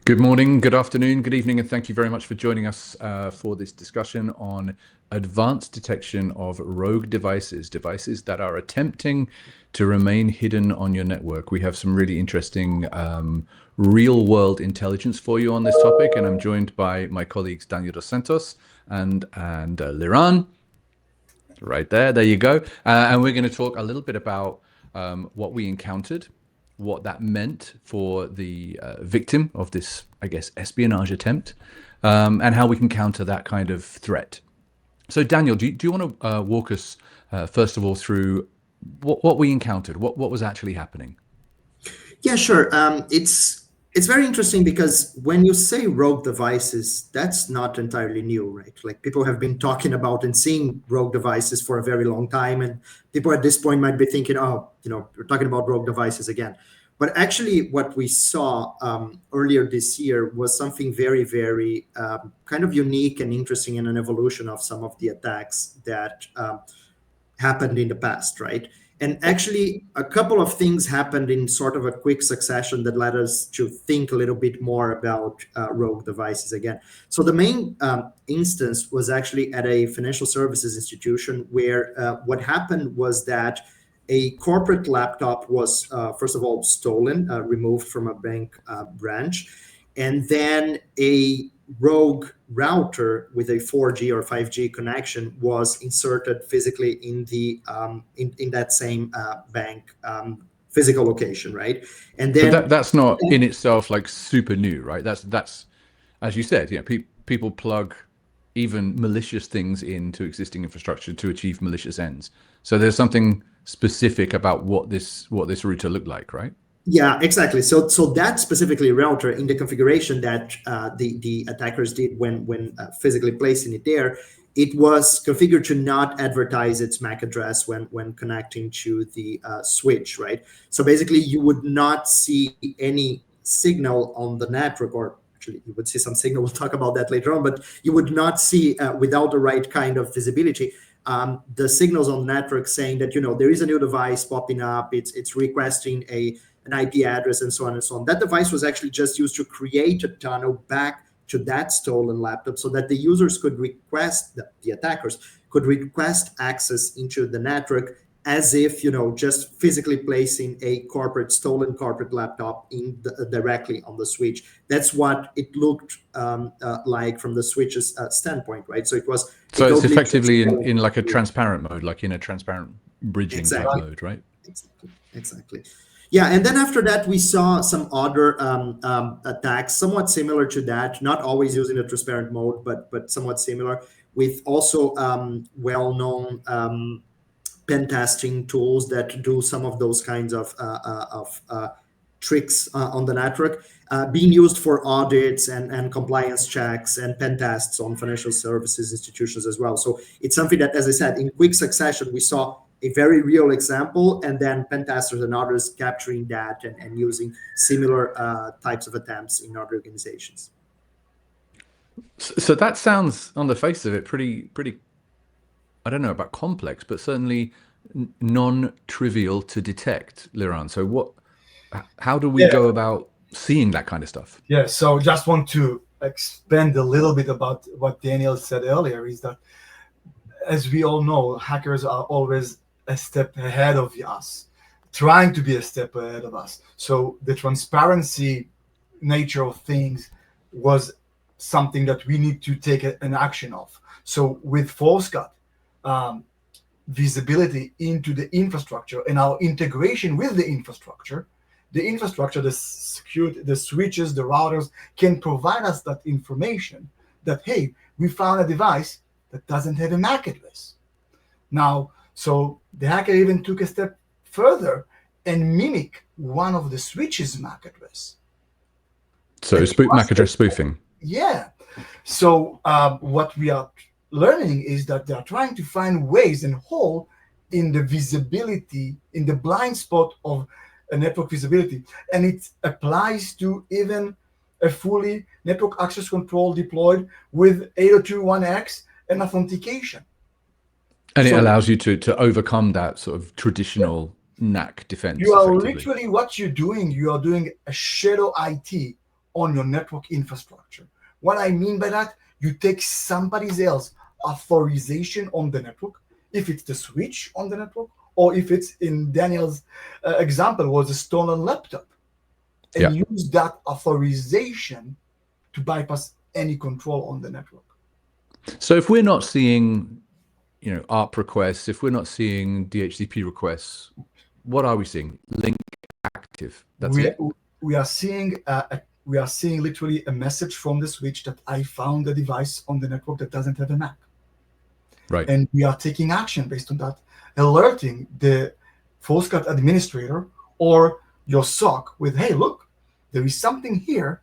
Good morning, good afternoon, good evening, and thank you very much for joining us for this discussion on advanced detection of rogue devices that are attempting to remain hidden on your network. We have some really interesting real-world intelligence for you on this topic, and I'm joined by my colleagues Daniel dos Santos and Liran. Right there you go. And we're going to talk a little bit about what we encountered, what that meant for the victim of this, I guess, espionage attempt, and how we can counter that kind of threat. So Daniel, do you want to walk us first of all through what we encountered, what was actually happening? Yeah, sure. It's very interesting because when you say rogue devices, that's not entirely new, right? Like people have been talking about and seeing rogue devices for a very long time, and people at this point might be thinking, "Oh, we're talking about rogue devices again." But actually, what we saw earlier this year was something very, very kind of unique and interesting, and an evolution of some of the attacks that happened in the past, right? And actually, a couple of things happened in sort of a quick succession that led us to think a little bit more about rogue devices again. So the main instance was actually at a financial services institution where what happened was that a corporate laptop was, first of all, stolen, removed from a bank branch, and then a rogue router with a 4G or 5G connection was inserted physically in the in that same bank physical location, right? And then that's not in itself like super new, right? That's as you said, people plug even malicious things into existing infrastructure to achieve malicious ends. So there's something specific about what this router looked like, right? Yeah, exactly. So that specifically router in the configuration that the attackers did when physically placing it there, it was configured to not advertise its MAC address when connecting to the switch, right? So basically, you would not see any signal on the network, or actually, you would see some signal. We'll talk about that later on, but you would not see without the right kind of visibility. The signals on the network saying that there is a new device popping up, it's requesting an IP address and so on and so on. That device was actually just used to create a tunnel back to that stolen laptop so that the users could request, the attackers could request access into the network as if, just physically placing a stolen corporate laptop directly on the switch. That's what it looked like from the switch's standpoint, right? So it was. So it's effectively in like a transparent mode, like in a transparent bridging type mode, right? Exactly. Yeah, and then after that, we saw some other attacks, somewhat similar to that, not always using a transparent mode, but somewhat similar, with also well-known pen testing tools that do some of those kinds of tricks on the network, being used for audits and compliance checks and pen tests on financial services institutions as well. So it's something that, as I said, in quick succession, we saw a very real example, and then pen testers and others capturing that and using similar types of attempts in other organizations. So that sounds, on the face of it, pretty, I don't know about complex, but certainly non-trivial to detect, Liran. So how do we go about seeing that kind of stuff? Yeah, so just want to expand a little bit about what Daniel said earlier, is that, as we all know, hackers are always a step ahead of us, trying to be a step ahead of us. So the transparency nature of things was something that we need to take an action of. So with Forescout, visibility into the infrastructure and our integration with the infrastructure, the security, the switches, the routers can provide us that information that, hey, we found a device that doesn't have a MAC address. Now, so the hacker even took a step further and mimic one of the switches' MAC address. So MAC address spoofing. Yeah. So what we are learning is that they are trying to find ways and hole in the visibility, in the blind spot of a network visibility. And it applies to even a fully network access control deployed with 802.1x and authentication. And it allows you to overcome that sort of traditional NAC defense. You are literally, what you're doing, you are doing a shadow IT on your network infrastructure. What I mean by that, you take somebody else's authorization on the network, if it's the switch on the network, or if it's, in Daniel's example, was a stolen laptop, and use that authorization to bypass any control on the network. So if we're not seeing, ARP requests, if we're not seeing DHCP requests, what are we seeing? Link active. That's it. We are seeing literally a message from the switch that I found a device on the network that doesn't have a MAC. Right. And we are taking action based on that, alerting the Forescout administrator or your SOC with, hey, look, there is something here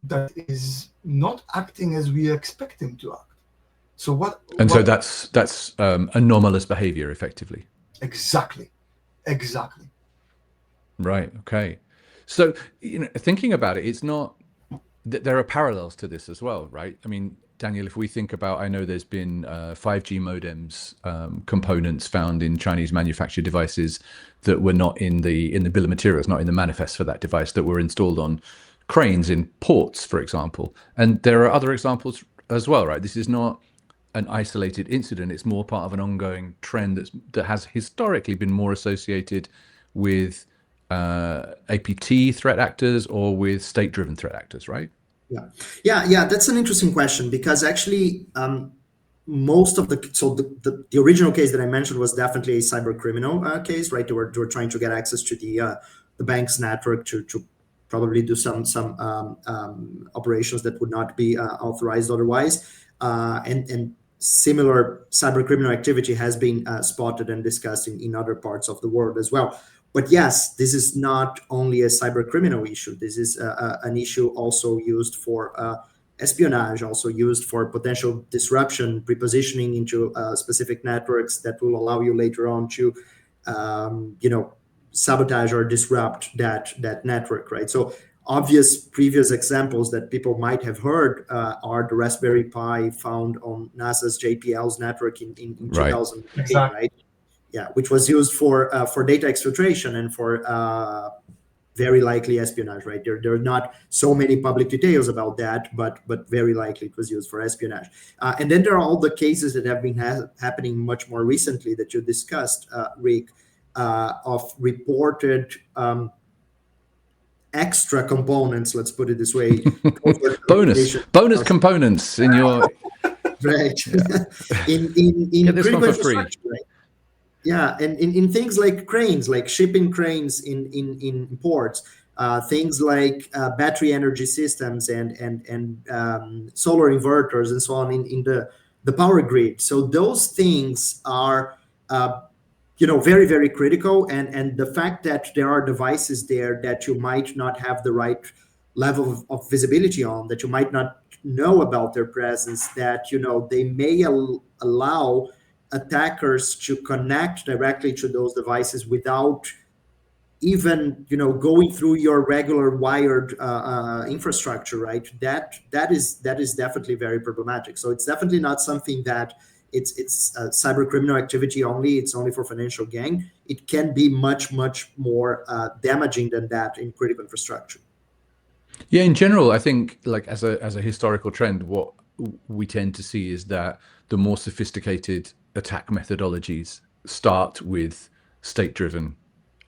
that is not acting as we expect him to act. So what? And so that's anomalous behavior, effectively. Exactly. Right. Okay. So thinking about it, it's not that there are parallels to this as well, right? I mean, Daniel, if we think about, I know there's been 5G modems components found in Chinese manufactured devices that were not in the bill of materials, not in the manifest for that device, that were installed on cranes in ports, for example. And there are other examples as well, right? This is not an isolated incident. It's more part of an ongoing trend that has historically been more associated with APT threat actors or with state-driven threat actors, right? Yeah. That's an interesting question, because actually most of the original case that I mentioned was definitely a cyber criminal case, right? They were trying to get access to the bank's network to probably do some operations that would not be authorized otherwise, and similar cyber criminal activity has been spotted and discussed in other parts of the world as well. But yes, this is not only a cyber criminal issue. This is an issue also used for espionage, also used for potential disruption, prepositioning into specific networks that will allow you later on to, sabotage or disrupt that network, right? So obvious previous examples that people might have heard are the Raspberry Pi found on NASA's JPL's network in 2008, exactly. right? Yeah, which was used for data exfiltration and for very likely espionage, right? There are not so many public details about that, but very likely it was used for espionage. And then there are all the cases that have been happening much more recently that you discussed, Rik, of reported extra components, let's put it this way. bonus components in your right. in get this one critical for free. Right? Yeah, and in things like cranes, like shipping cranes in ports, things like battery energy systems and solar inverters and so on in the power grid. So those things are very, very critical, and the fact that there are devices there that you might not have the right level of visibility on, that you might not know about their presence, that they may allow attackers to connect directly to those devices without even going through your regular wired infrastructure, right? That is definitely very problematic. So it's definitely not something that it's cyber criminal activity only. It's only for financial gain. It can be much more damaging than that in critical infrastructure. Yeah, in general, I think, like as a historical trend, what we tend to see is that the more sophisticated attack methodologies start with state-driven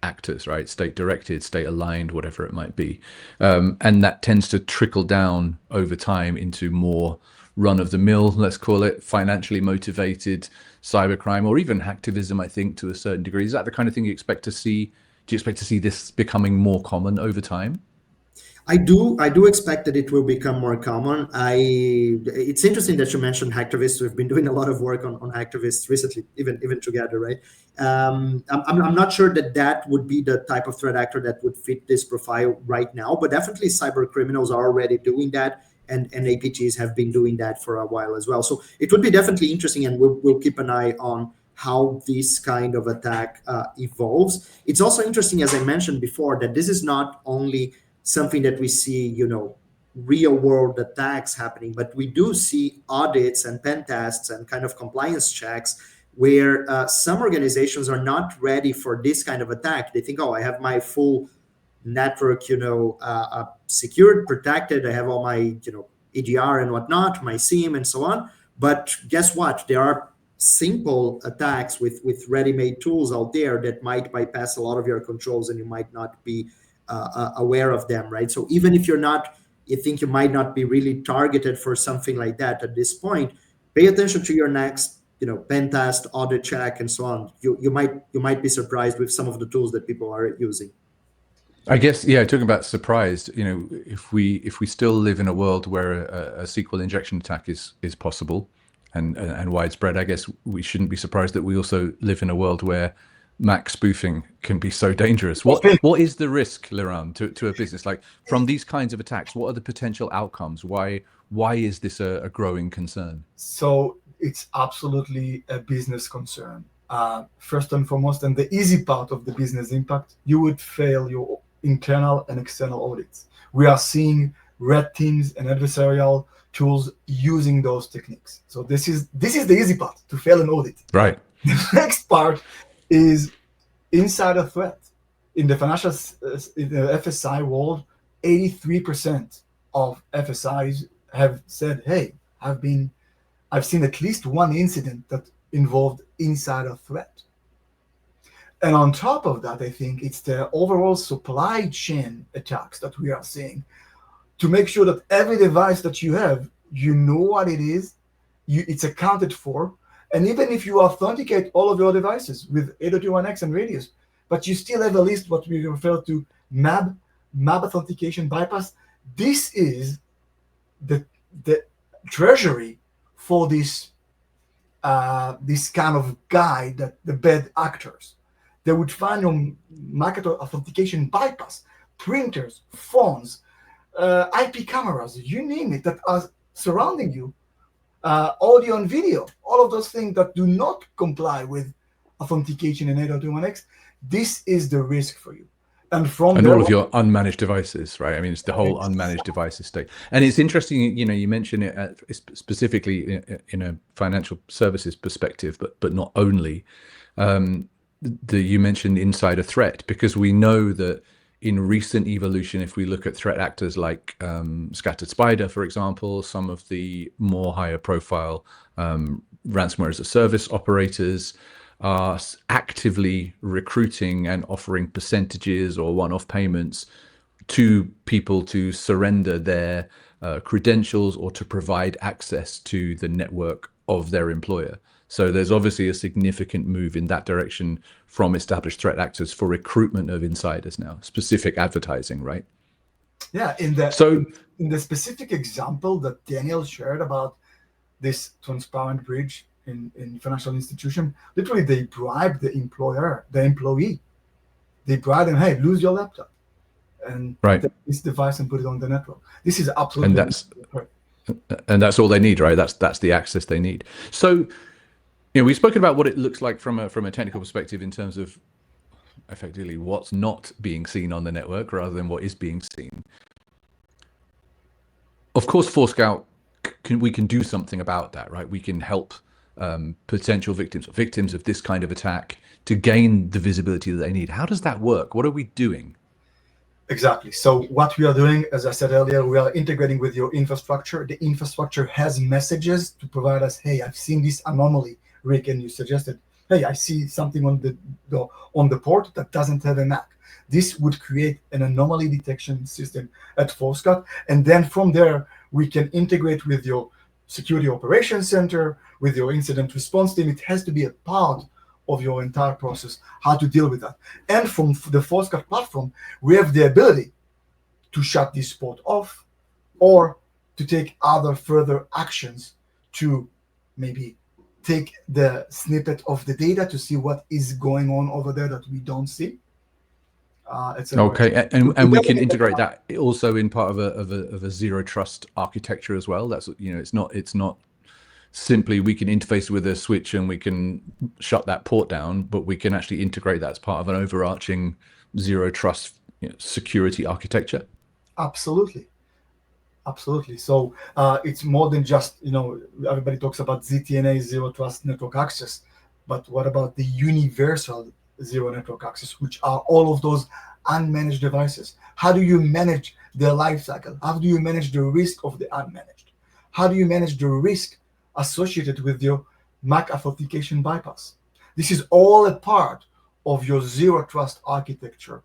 actors, right? State-directed, state-aligned, whatever it might be, and that tends to trickle down over time into more run-of-the-mill, let's call it, financially motivated cybercrime, or even hacktivism, I think, to a certain degree. Is that the kind of thing you expect to see? Do you expect to see this becoming more common over time? I do expect that it will become more common. It's interesting that you mentioned hacktivists. We've been doing a lot of work on hacktivists recently, even together, right? I'm not sure that would be the type of threat actor that would fit this profile right now, but definitely cyber criminals are already doing that, and APTs have been doing that for a while as well. So it would be definitely interesting, and we'll keep an eye on how this kind of attack evolves. It's also interesting, as I mentioned before, that this is not only something that we see, real world attacks happening, but we do see audits and pen tests and kind of compliance checks where some organizations are not ready for this kind of attack. They think, oh, I have my full network, secured, protected. I have all my, EDR and whatnot, my SIEM and so on. But guess what? There are simple attacks with ready-made tools out there that might bypass a lot of your controls, and you might not be aware of them, right? So even if you think you might not be really targeted for something like that at this point, pay attention to your next, pen test, audit check, and so on. You might be surprised with some of the tools that people are using. I guess, yeah, talking about surprised, if we still live in a world where a SQL injection attack is possible and widespread, I guess we shouldn't be surprised that we also live in a world where Mac spoofing can be so dangerous. What is the risk, Liran, to a business? Like, from these kinds of attacks, what are the potential outcomes? Why is this a growing concern? So it's absolutely a business concern. First and foremost, and the easy part of the business impact, you would fail your internal and external audits. We are seeing red teams and adversarial tools using those techniques. So this is the easy part, to fail an audit. Right. The next part is insider threat. In the financial in the FSI world, 83% of FSIs have said, "Hey, I've seen at least one incident that involved insider threat." And on top of that, I think it's the overall supply chain attacks that we are seeing, to make sure that every device that you have, you know what it is, it's accounted for. And even if you authenticate all of your devices with 802.1x and Radius, but you still have at least what we refer to MAB authentication bypass, this is the treasury for this kind of guy, that the bad actors. They would find your market authentication bypass, printers, phones, IP cameras, you name it, that are surrounding you, audio and video, all of those things that do not comply with authentication in 802.1x. This is the risk for you. And all of your unmanaged devices, right? I mean, it's the whole unmanaged devices state. And it's interesting, you mention it specifically in a financial services perspective, but not only. You mentioned insider threat, because we know that in recent evolution, if we look at threat actors like Scattered Spider, for example, some of the more higher profile ransomware as a service operators are actively recruiting and offering percentages or one-off payments to people to surrender their credentials or to provide access to the network of their employer. So there's obviously a significant move in that direction from established threat actors for recruitment of insiders now, specific advertising, right? Yeah, in the specific example that Daniel shared about this transparent breach in financial institution, literally they bribe the employee. They bribe them, hey, lose your laptop and take this device and put it on the network. This is absolutely and that's all they need, right? That's the access they need. So, we've spoken about what it looks like from a technical perspective in terms of effectively what's not being seen on the network rather than what is being seen. Of course, Forescout, we can do something about that, right? We can help potential victims of this kind of attack to gain the visibility that they need. How does that work? What are we doing? Exactly. So what we are doing, as I said earlier, we are integrating with your infrastructure. The infrastructure has messages to provide us, hey, I've seen this anomaly, Rik, and you suggested, hey, I see something on the port that doesn't have a MAC. This would create an anomaly detection system at Forescout. And then from there, we can integrate with your security operations center, with your incident response team. It has to be a part of your entire process, how to deal with that. And from the Forescout platform, we have the ability to shut this port off or to take other further actions to maybe take the snippet of the data to see what is going on over there that we don't see. Okay, and we can integrate that also in part of a zero trust architecture as well. That's, it's not simply we can interface with a switch and we can shut that port down, but we can actually integrate that as part of an overarching zero trust security architecture. Absolutely. So it's more than just, everybody talks about ZTNA, zero trust network access, but what about the universal zero network access, which are all of those unmanaged devices. How do you manage their life cycle? How do you manage the risk of the unmanaged? How do you manage the risk associated with your MAC authentication bypass? This is all a part of your zero trust architecture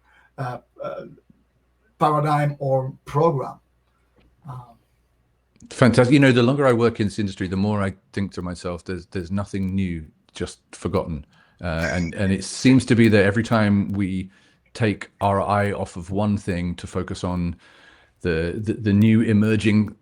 paradigm or program. Fantastic. You know, the longer I work in this industry, the more I think to myself, there's nothing new, just forgotten. And it seems to be that every time we take our eye off of one thing to focus on the new emerging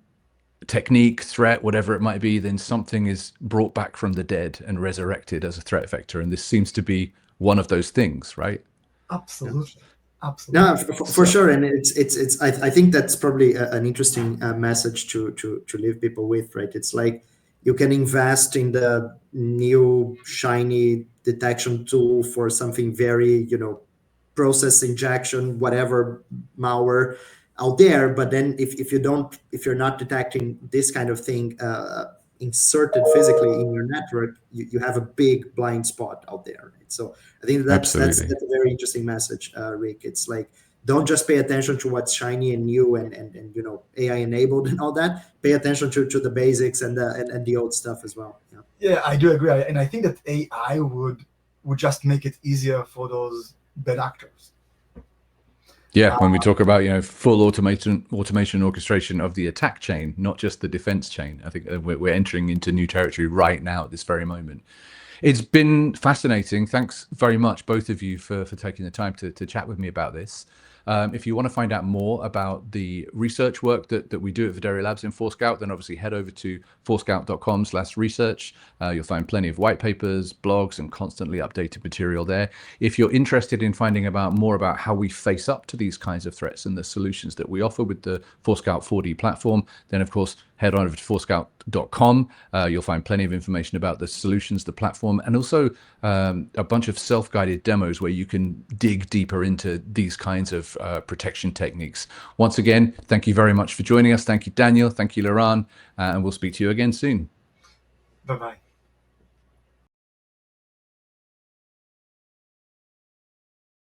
technique, threat, whatever it might be, then something is brought back from the dead and resurrected as a threat vector. And this seems to be one of those things, right? Absolutely. Absolutely. No, for sure, and it's. I think that's probably an interesting message to leave people with, right? It's like you can invest in the new shiny detection tool for something very, process injection, whatever malware out there, but then if you're not detecting this kind of thing inserted physically in your network, you have a big blind spot out there, right? So I think that's a very interesting message, Rik. It's like, don't just pay attention to what's shiny and new and AI enabled and all that. Pay attention to the basics and the old stuff as well. Yeah, I do agree, and I think that AI would just make it easier for those bad actors. Yeah, when we talk about full automation orchestration of the attack chain, not just the defense chain, I think we're entering into new territory right now at this very moment. It's been fascinating. Thanks very much, both of you, for taking the time to chat with me about this. If you want to find out more about the research work that we do at Videri Labs in Forescout, then obviously head over to forescout.com/research. You'll find plenty of white papers, blogs, and constantly updated material there. If you're interested in finding more about how we face up to these kinds of threats and the solutions that we offer with the Forescout 4D platform, then of course head on over to forescout.com. You'll find plenty of information about the solutions, the platform, and also a bunch of self-guided demos where you can dig deeper into these kinds of protection techniques. Once again, thank you very much for joining us. Thank you, Daniel. Thank you, Liran. And we'll speak to you again soon. Bye-bye.